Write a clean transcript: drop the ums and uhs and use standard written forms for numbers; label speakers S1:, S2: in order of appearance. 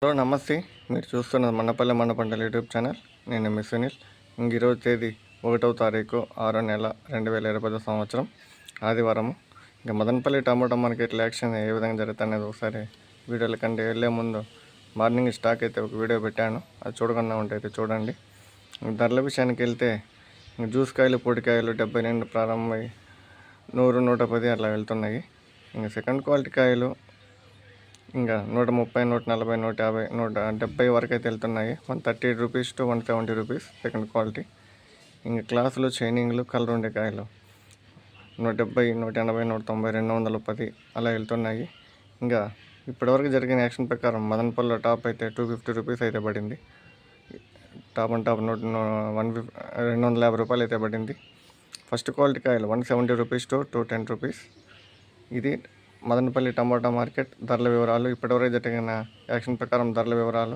S1: Hello నమస్తే. మీరు చూస్తున్నది మన్నపల్లె మన పంటల యూట్యూబ్ ఛానల్. నేను మీ సునీల్. ఈరోజు తేదీ 1వ తారీఖు 6వ నెల 2025 సంవత్సరం ఆదివారం. ఇంకా మదనపల్లి టమాటో మార్కెట్ యాక్షన్ ఏ విధంగా జరుగుతుంది అనేది ఒకసారి వీడియోల కంటే వెళ్ళే ముందు మార్నింగ్ స్టాక్ అయితే ఒక వీడియో పెట్టాను, అది చూడకుండా ఉంటే అయితే చూడండి. ధరల విషయానికి వెళ్తే జ్యూస్ కాయలు పొడికాయలు 70 నుండి ప్రారంభమై 100, 110 అట్లా వెళ్తున్నాయి. ఇంకా సెకండ్ క్వాలిటీ కాయలు ఇంకా 130, 140, 150, 170 వరకు అయితే వెళ్తున్నాయి. 130 rupees to 170 rupees second quality. ఇంకా క్లాసులు షైనింగ్లు కలర్ ఉండే కాయలు 170, 180, 190, 210 అలా వెళ్తున్నాయి. ఇంకా ఇప్పటివరకు జరిగిన యాక్షన్ ప్రకారం మదనపల్లిలో టాప్ అయితే 250 రూపీస్ అయితే పడింది. టాప్ అండ్ టాప్ 250 రూపాయలు అయితే పడింది. ఫస్ట్ క్వాలిటీ కాయలు 170 రూపీస్ టు 210 రూపీస్. ఇది మదనపల్లి టమాటా మార్కెట్ ధరల వివరాలు. ఇప్పటివరకు జరిగిన యాక్షన్ ప్రకారం ధరల వివరాలు.